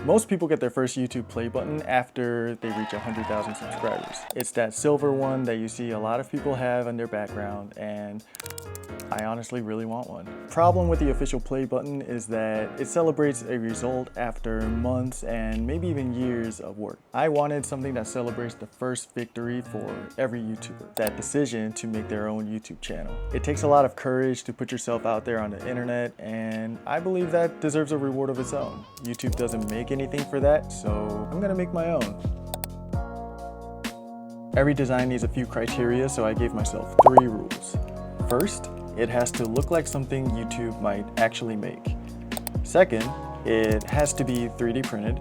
Most people get their first YouTube play button after they reach 100,000 subscribers. It's that silver one that you see a lot of people have in their background, and I honestly really want one. Problem with the official play button is that it celebrates a result after months and maybe even years of work. I wanted something that celebrates the first victory for every YouTuber, that decision to make their own YouTube channel. It takes a lot of courage to put yourself out there on the internet, and I believe that deserves a reward of its own. YouTube doesn't make anything for that, so I'm gonna make my own. Every design needs a few criteria, so I gave myself 3 rules. First, it has to look like something YouTube might actually make. Second, it has to be 3D printed.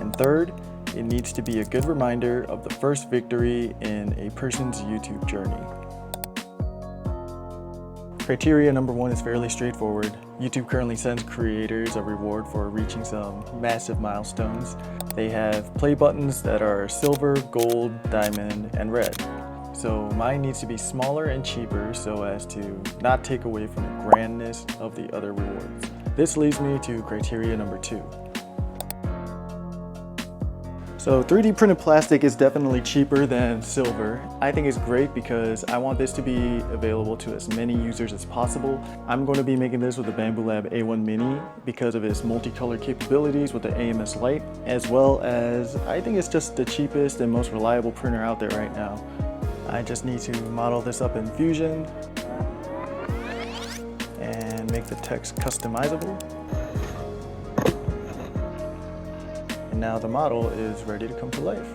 And third, it needs to be a good reminder of the first victory in a person's YouTube journey. Criteria number 1 is fairly straightforward. YouTube currently sends creators a reward for reaching some massive milestones. They have play buttons that are silver, gold, diamond, and red. So mine needs to be smaller and cheaper so as to not take away from the grandness of the other rewards. This leads me to criteria number 2. So 3D printed plastic is definitely cheaper than silver. I think it's great because I want this to be available to as many users as possible. I'm going to be making this with the Bamboo Lab A1 Mini because of its multicolor capabilities with the AMS light, as well as I think it's just the cheapest and most reliable printer out there right now. I just need to model this up in Fusion and make the text customizable. And now the model is ready to come to life.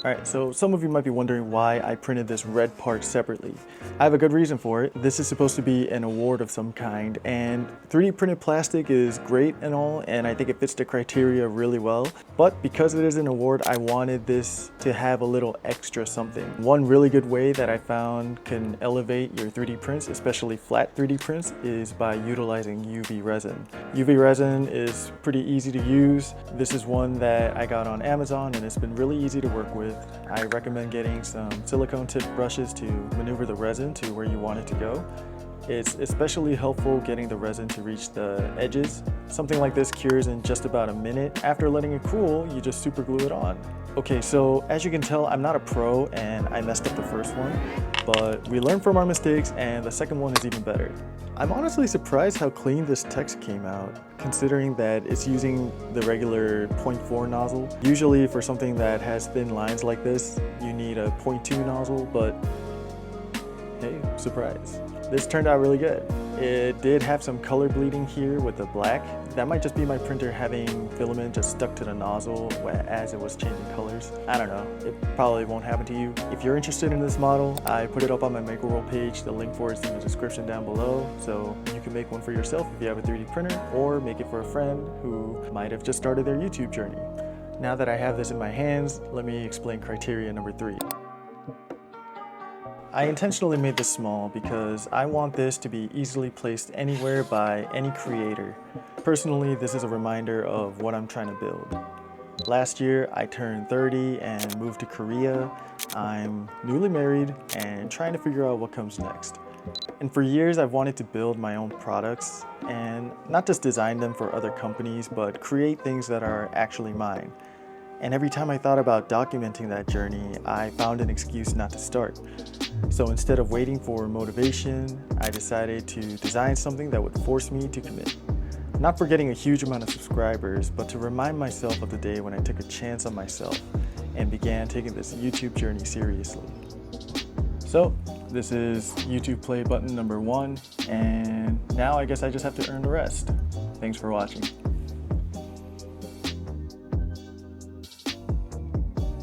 Alright, so some of you might be wondering why I printed this red part separately. I have a good reason for it. This is supposed to be an award of some kind, and 3D printed plastic is great and all, and I think it fits the criteria really well. But because it is an award, I wanted this to have a little extra something. One really good way that I found can elevate your 3D prints, especially flat 3D prints, is by utilizing UV resin. UV resin is pretty easy to use. This is one that I got on Amazon, and it's been really easy to work with. I recommend getting some silicone tip brushes to maneuver the resin to where you want it to go. It's especially helpful getting the resin to reach the edges. Something like this cures in just about a minute. After letting it cool, you just super glue it on. Okay, so as you can tell, I'm not a pro and I messed up the first one, but we learn from our mistakes and the second one is even better. I'm honestly surprised how clean this text came out, considering that it's using the regular 0.4 nozzle. Usually for something that has thin lines like this, you need a 0.2 nozzle, but hey, surprise. This turned out really good. It did have some color bleeding here with the black. That might just be my printer having filament just stuck to the nozzle as it was changing colors. I don't know, it probably won't happen to you. If you're interested in this model, I put it up on my MAKERWORLD page. The link for it is in the description down below. So you can make one for yourself if you have a 3D printer, or make it for a friend who might have just started their YouTube journey. Now that I have this in my hands, let me explain criteria number 3. I intentionally made this small because I want this to be easily placed anywhere by any creator. Personally, this is a reminder of what I'm trying to build. Last year, I turned 30 and moved to Korea. I'm newly married and trying to figure out what comes next. And for years, I've wanted to build my own products and not just design them for other companies, but create things that are actually mine. And every time I thought about documenting that journey, I found an excuse not to start. So instead of waiting for motivation, I decided to design something that would force me to commit. Not for getting a huge amount of subscribers, but to remind myself of the day when I took a chance on myself and began taking this YouTube journey seriously. So this is YouTube play button number 1, and now I guess I just have to earn the rest. Thanks for watching.